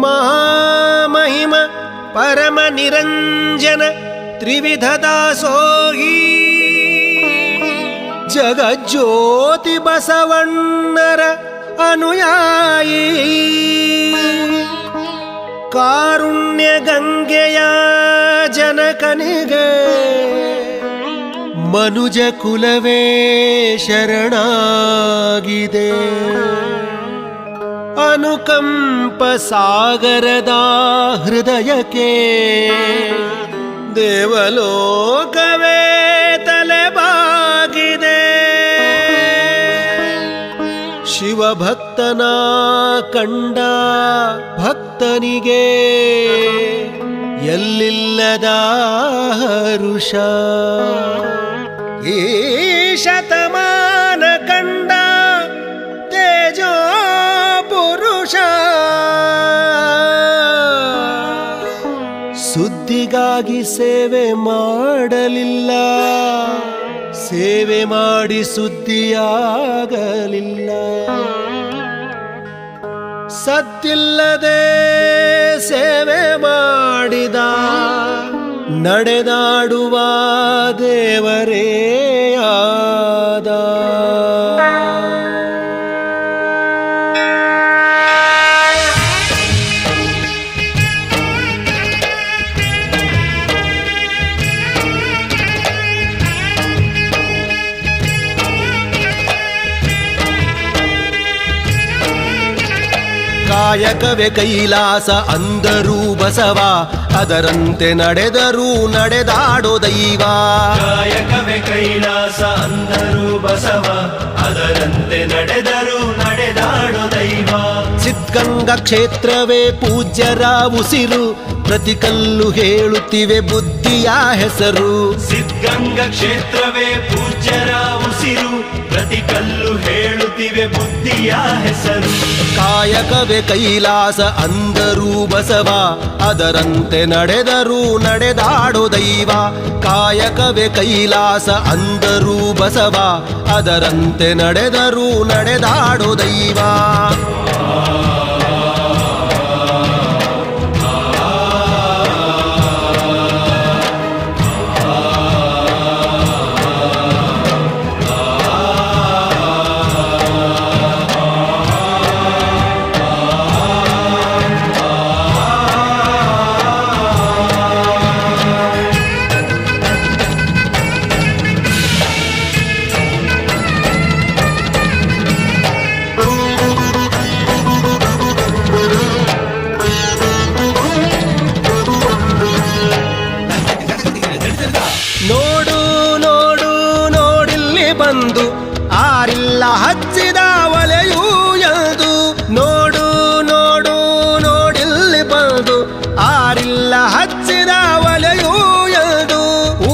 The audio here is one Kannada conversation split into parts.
ಮಹಾಮಹಿಮ ಪರಮ ನಿರಂಜನ ತ್ರಿವಿಧ ದಾಸೋಹಿ ಜಗಜ್ಯೋತಿ ಬಸವಣ್ಣರ ಅನುಯಾಯಿ ಕಾರುಣ್ಯ ಗಂಗೆಯ ಜನಕನಿಗೆ ಮನುಜ ಕುಲವೇ ಶರಣಾಗಿದೆ. ಅನುಕಂಪ ಸಾಗರದ ಹೃದಯಕ್ಕೆ ದೇವಲೋಕವೇ ತಲೆಬಾಗಿದೆ. ಶಿವಭಕ್ತನ ಕಂಡ ಭಕ್ತನಿಗೆ ಎಲ್ಲಿಲ್ಲದ ಹರುಷ. ಈ ಶತಮಾನ ಕಂಡ ತೇಜೋ ಪುರುಷ ಸುದ್ದಿಗಾಗಿ ಸೇವೆ ಮಾಡಲಿಲ್ಲ, ಸೇವೆ ಮಾಡಿ ಸುದ್ದಿಯಾಗಲಿಲ್ಲ. ಸದ್ದಿಲ್ಲದೆ ಸೇವೆ ಮಾಡಿದ ನಡೆದಾಡುವ ದೇವರೇ ಆದ. ಕಾಯಕವೇ ಕೈಲಾಸ ಅಂದರೂ ಬಸವ, ಅದರಂತೆ ನಡೆದರೂ ನಡೆದಾಡೋ ದೈವ. ಕಾಯಕವೇ ಕೈಲಾಸ ಅಂದರೂ ಬಸವ, ಅದರಂತೆ ನಡೆದರೂ ನಡೆದಾಡೋ ದೈವ. ಸಿದ್ಧಗಂಗಾ ಕ್ಷೇತ್ರವೇ ಪೂಜ್ಯರ ಉಸಿರು, ಪ್ರತಿ ಕಲ್ಲು ಹೇಳುತ್ತಿವೆ ಬುದ್ಧಿಯ ಹೆಸರು. ಸಿದ್ಧಗಂಗಾ ಕ್ಷೇತ್ರವೇ ಪೂಜ್ಯರ ಉಸಿರು, ಪ್ರತಿ ಕಲ್ಲು ಹೇಳುತ್ತಿವೆ ಬುದ್ಧಿಯ ಹೆಸರು. ಕಾಯಕವೇ ಕೈಲಾಸ ಅಂದರೂ ಬಸವ, ಅದರಂತೆ ನಡೆದರೂ ನಡೆದಾಡೋ ದೈವ. ಕಾಯಕವೇ ಕೈಲಾಸ ಅಂದರೂ ಬಸವ, ಅದರಂತೆ ನಡೆದರೂ ನಡೆದಾಡೋ ದೈವ. ನೋಡು ನೋಡು ನೋಡಿಲ್ಲಿ ಬಂದು ಆರಿಲ್ಲ ಹಚ್ಚಿದ ಒಲೆಯೂ ಎಂದು. ನೋಡು ನೋಡು ನೋಡಿಲ್ಲಿ ಬಂದು ಆರಿಲ್ಲ ಹಚ್ಚಿದ ಒಲೆಯೂ ಎಂದು.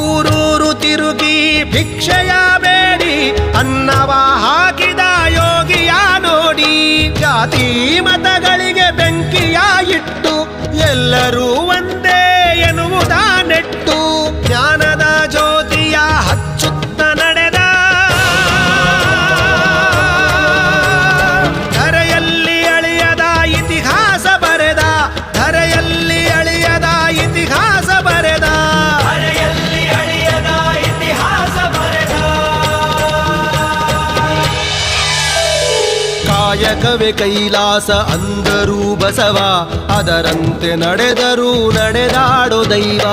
ಊರೂರು ತಿರುಗಿ ಭಿಕ್ಷೆಯ ಬೇಡಿ ಅನ್ನವ ಹಾಕಿದ ಯೋಗಿಯ ನೋಡಿ. ಜಾತಿ ಮತಗಳಿಗೆ ಬೆಂಕಿಯ ಇಟ್ಟು ಎಲ್ಲರೂ ಒಂದೇ ಎನ್ನುವುದ ನೆಟ್ಟು ಜ್ಞಾನದ ಜ್ಯೋತಿಯ ಹಚ್ಚುತ್ತ ನಡೆದ. ಧರೆಯಲ್ಲಿ ಅಳಿಯದ ಇತಿಹಾಸ ಬರೆದ, ಧರೆಯಲ್ಲಿ ಅಳಿಯದ ಇತಿಹಾಸ ಬರೆದ, ಧರೆಯಲ್ಲಿ ಅಳಿಯದ ಇತಿಹಾಸ ಬರೆದ. ಕಾಯಕವೇ ಕೈಲಾಸ ಅಂದರೂ ಬಸವ, ಅದರಂತೆ ನಡೆದರೂ ನಡೆದಾಡೋ ದೈವ.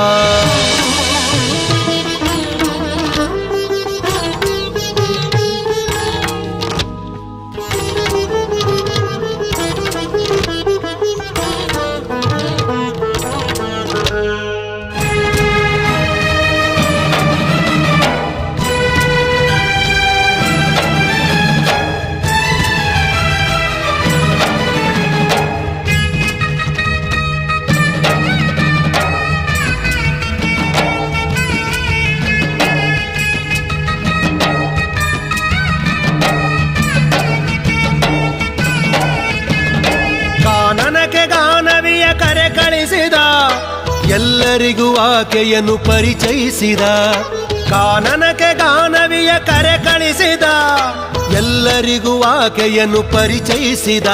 ಗಾನನಕ್ಕೆ ಗಾನವಿಯ ಕರೆ ಕಳಿಸಿದ, ಎಲ್ಲರಿಗೂ ಆಕೆಯನ್ನು ಪರಿಚಯಿಸಿದ. ಕಾನನಕ್ಕೆ ಗಾನವಿಯ ಕರೆ ಕಳಿಸಿದ, ಎಲ್ಲರಿಗೂ ಆಕೆಯನ್ನು ಪರಿಚಯಿಸಿದ,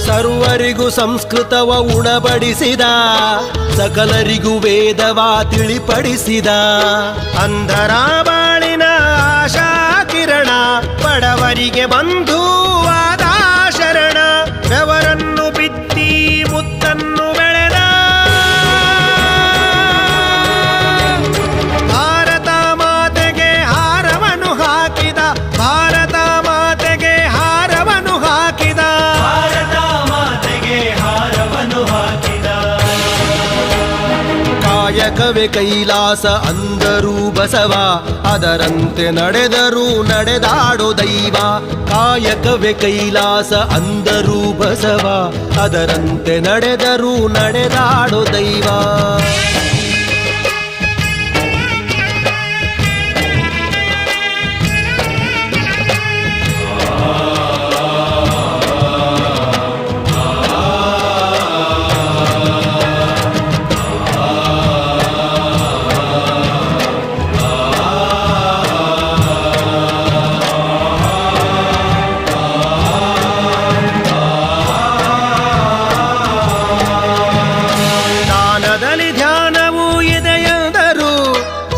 ಸರ್ವರಿಗೂ ಸಂಸ್ಕೃತವ ಉಣಬಡಿಸಿದ, ಸಕಲರಿಗೂ ವೇದವ ತಿಳಿಪಡಿಸಿದ. ಅಂಧರ ಬಾಳಿನ ಆಶಾ ಕಿರಣ, ಬಡವರಿಗೆ ಬಂಧುವಾದ ಶರಣ, ಬೆವರನ್ನು ಬಿತ್ತಿ ಮುತ್ತನ್ನು ಬೆಳೆದ, ಭಾರತ ಮಾತೆಗೆ ಹಾರವನ್ನು ಹಾಕಿದ, ಭಾರತ ಮಾತೆಗೆ ಹಾರವನ್ನು ಹಾಕಿದ, ಭಾರತ ಮಾತೆಗೆ ಹಾರವನ್ನು ಹಾಕಿದ. ಕಾಯಕವೇ ಕೈಲಾಸ ಅಂದರೂ ಬಸವ, ಅದರಂತೆ ನಡೆದರೂ ನಡೆದಾಡೋ ದೈವ. ಕಾಯಕವೇ ಕೈಲಾಸ ಅಂದರೂ ಬಸವ, ಅದರಂತೆ ನಡೆದರೂ ನಡೆದಾಡೋ ದೈವ.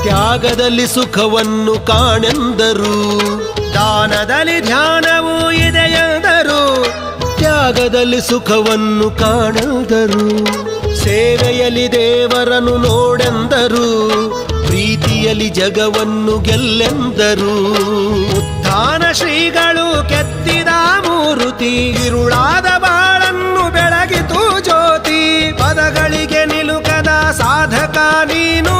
ತ್ಯಾಗದಲ್ಲಿ ಸುಖವನ್ನು ಕಾಣೆಂದರು, ದಾನದಲ್ಲಿ ಧ್ಯಾನವೂ ಇದೆಯೆಂದರು, ತ್ಯಾಗದಲ್ಲಿ ಸುಖವನ್ನು ಕಾಣೆಂದರು. ಸೇವೆಯಲ್ಲಿ ದೇವರನ್ನು ನೋಡೆಂದರು, ಪ್ರೀತಿಯಲ್ಲಿ ಜಗವನ್ನು ಗೆಲ್ಲೆಂದರು. ಉತ್ಥಾನ ಶ್ರೀಗಳು ಕೆತ್ತಿದ ಮೂರುತಿ, ಇರುಳಾದ ಬಾಳನ್ನು ಬೆಳಗಿತು ಜ್ಯೋತಿ. ಪದಗಳಿಗೆ ನಿಲುಕದ ಸಾಧಕ ನೀನು,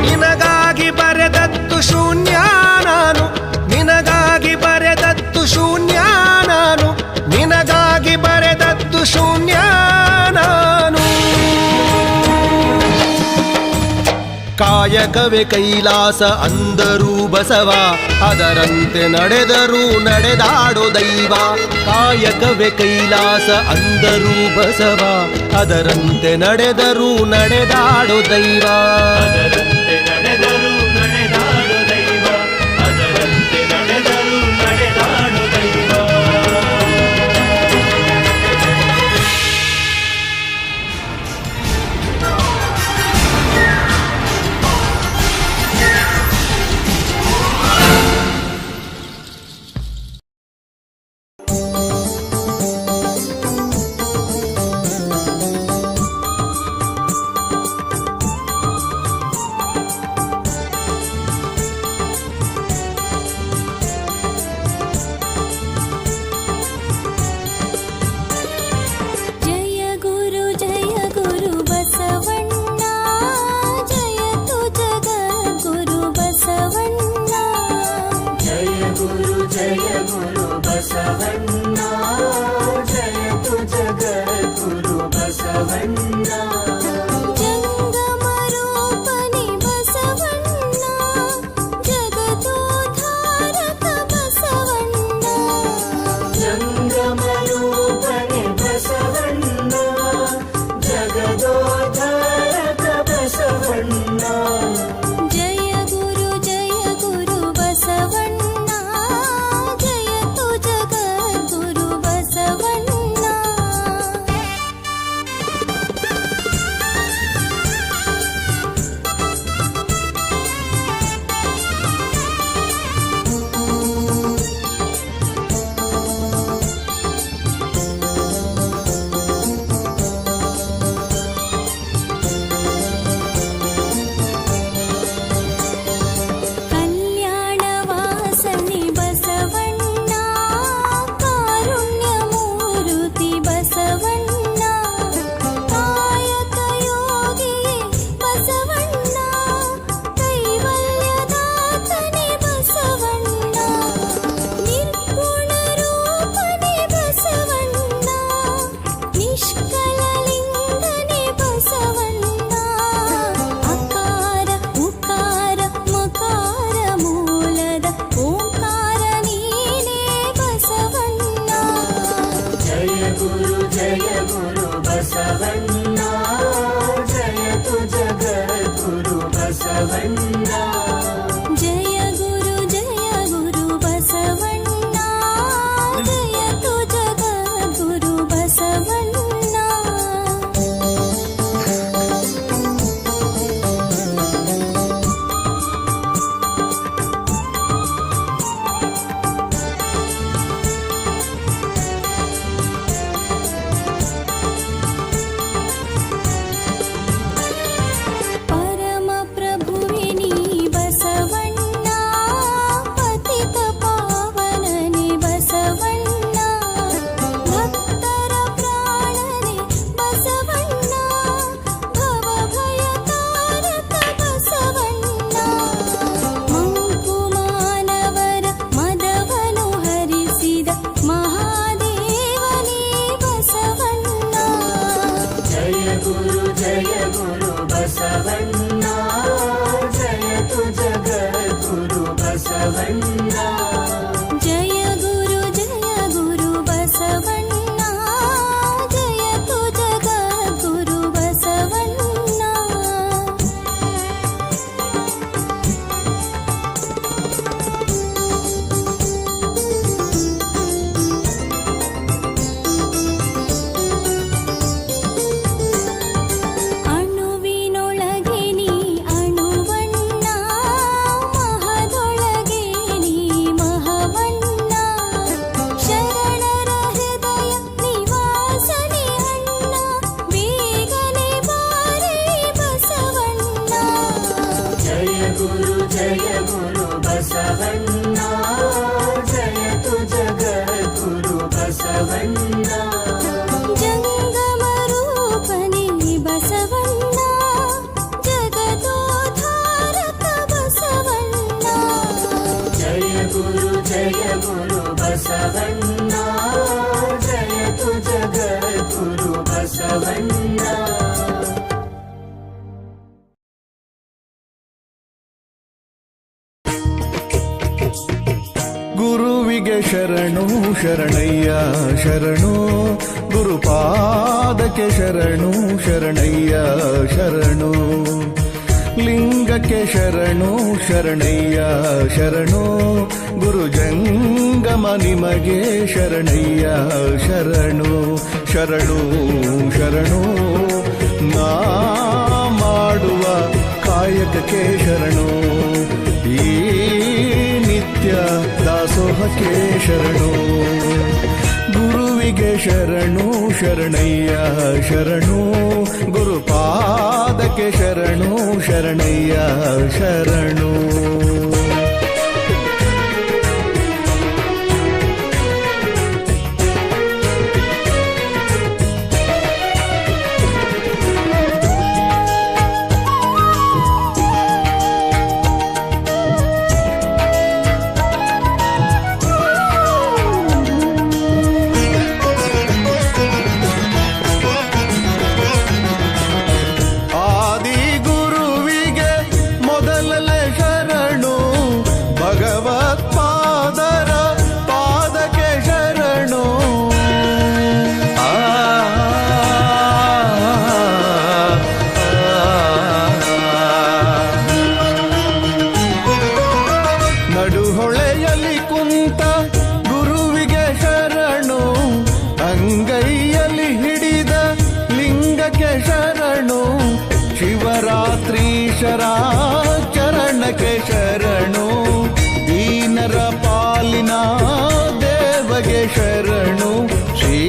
ನಿನಗಾಗಿ ಬರೆದದ್ದು ಶೂನ್ಯ ನಾನು, ನಿನಗಾಗಿ ಬರೆದದ್ದು ಶೂನ್ಯ ನಾನು, ನಿನಗಾಗಿ ಬರೆದದ್ದು ಶೂನ್ಯ ನಾನು. ಕಾಯಕವೇ ಕೈಲಾಸ ಅಂದರೂ ಬಸವ, ಅದರಂತೆ ನಡೆದರೂ ನಡೆದಾಡೋ ದೈವ. ಕಾಯಕವೇ ಕೈಲಾಸ ಅಂದರೂ ಬಸವ, ಅದರಂತೆ ನಡೆದರೂ ನಡೆದಾಡೋ ದೈವ. ಅದರಂತೆ ನಡೆದರು ನಡೆದಾಡು ದೈವ, ಅದರಂತೆ ನಡೆದರು ನಡೆದಾಡು ದೈವ. जय गुरु बसवण्णा जय तु जग ಬಸವಣ್ಣ ಜಂಗಮ ರೂಪನೇ ಬಸವಣ್ಣ ಜಗದೋದ್ಧಾರಕ ಬಸವಣ್ಣ ಜಯ ಗುರು ಬಸವಣ್ಣ ಜಯತು ಜಗದ್ಗುರು ಬಸವಣ್ಣ. ಗುರುವಿಗೆ ಶರಣು ಶರಣಯ್ಯ ಶರಣು ಗುರುಪಾದಕ್ಕೆ ಶರಣು ಶರಣಯ್ಯ ಶರಣು ಲಿಂಗಕ್ಕೆ ಶರಣು ಶರಣಯ್ಯ ಶರಣು ಗುರು ಜಂಗಮ ನಿಮಗೆ ಶರಣಯ್ಯ ಶರಣು ಶರಣು ಶರಣು ನಾ ಮಾಡುವ ಕಾಯಕಕ್ಕೆ ಶರಣು ಈ ನಿತ್ಯ ದಾಸೋಹಕ್ಕೆ ಶರಣು ಗುರುವಿಗೆ ಶರಣು ಶರಣಯ್ಯ ಶರಣು ಗುರುಪಾದಕ್ಕೆ ಶರಣು ಶರಣಯ್ಯ ಶರಣು. ನಡುಹೊಳೆಯಲ್ಲಿ ಕುಂತ ಗುರುವಿಗೆ ಶರಣು ಅಂಗೈಯಲ್ಲಿ ಹಿಡಿದ ಲಿಂಗಕ್ಕೆ ಶರಣು ಶಿವರಾತ್ರೀಶರ ಚರಣಕ್ಕೆ ಶರಣು ದೀನರ ಪಾಲಿನ ದೇವಗೆ ಶರಣು ಶ್ರೀ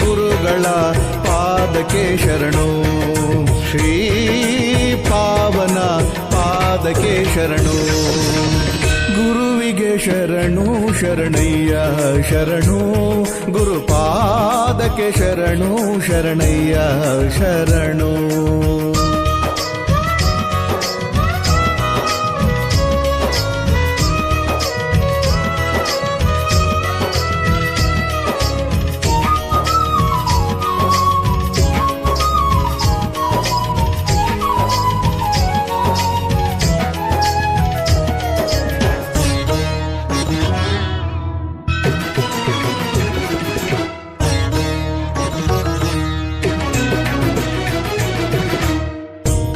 ಗುರುಗಳ ಪಾದಕ್ಕೆ ಶರಣು ಶ್ರೀ ಪಾವನ ಪಾದಕ್ಕೆ ಶರಣು ಗುರುವಿಗೆ ಶರಣು ಶರಣಯ್ಯ ಶರಣು ಗುರುಪಾದಕ್ಕೆ ಶರಣು ಶರಣಯ್ಯ ಶರಣು.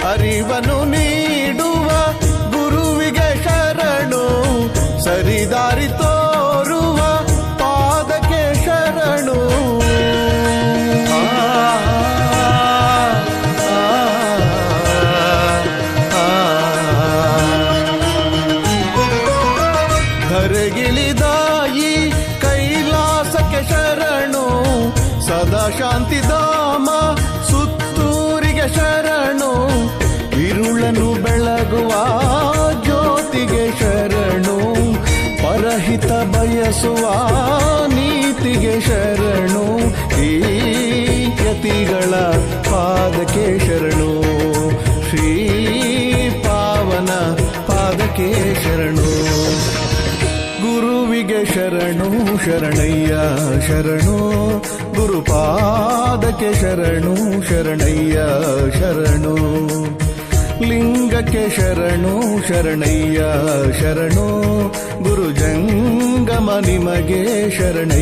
ಅರಿವನ್ನು ನೀಡುವ ಗುರುವಿಗೆ ಶರಣು ಸರಿದಾರಿ ತೋರುವ ಪಾದಕ್ಕೆ ಶರಣು ಧರೆಗಿಳಿದಾಯಿ ಕೈಲಾಸಕ್ಕೆ ಶರಣು ಸದಾ ಶಾಂತಿಧಾಮ ಸುತ್ತೂರಿಗೆ ಶರಣು ಇರುಳನ್ನು ಬೆಳಗುವ ಜ್ಯೋತಿಗೆ ಶರಣು ಪರಹಿತ ಬಯಸುವ ನೀತಿಗೆ ಶರಣು ಈ ಯತಿಗಳ ಪಾದಕ್ಕೆ ಶರಣು ಶ್ರೀ ಪಾವನ ಪಾದಕ್ಕೆ ಶರಣು ಗುರುವಿಗೆ ಶರಣು ಶರಣಯ್ಯ ಶರಣು ಗುರುಪಾದಕ್ಕೆ ಶರಣು ಶರಣಯ್ಯ ಶರಣು ಲಿಂಗಕ್ಕೆ ಶರಣು ಶರಣಯ್ಯ ಶರಣು ಗುರು ಜಂಗಮ ನಿಮಗೆ ಶರಣಯ್ಯ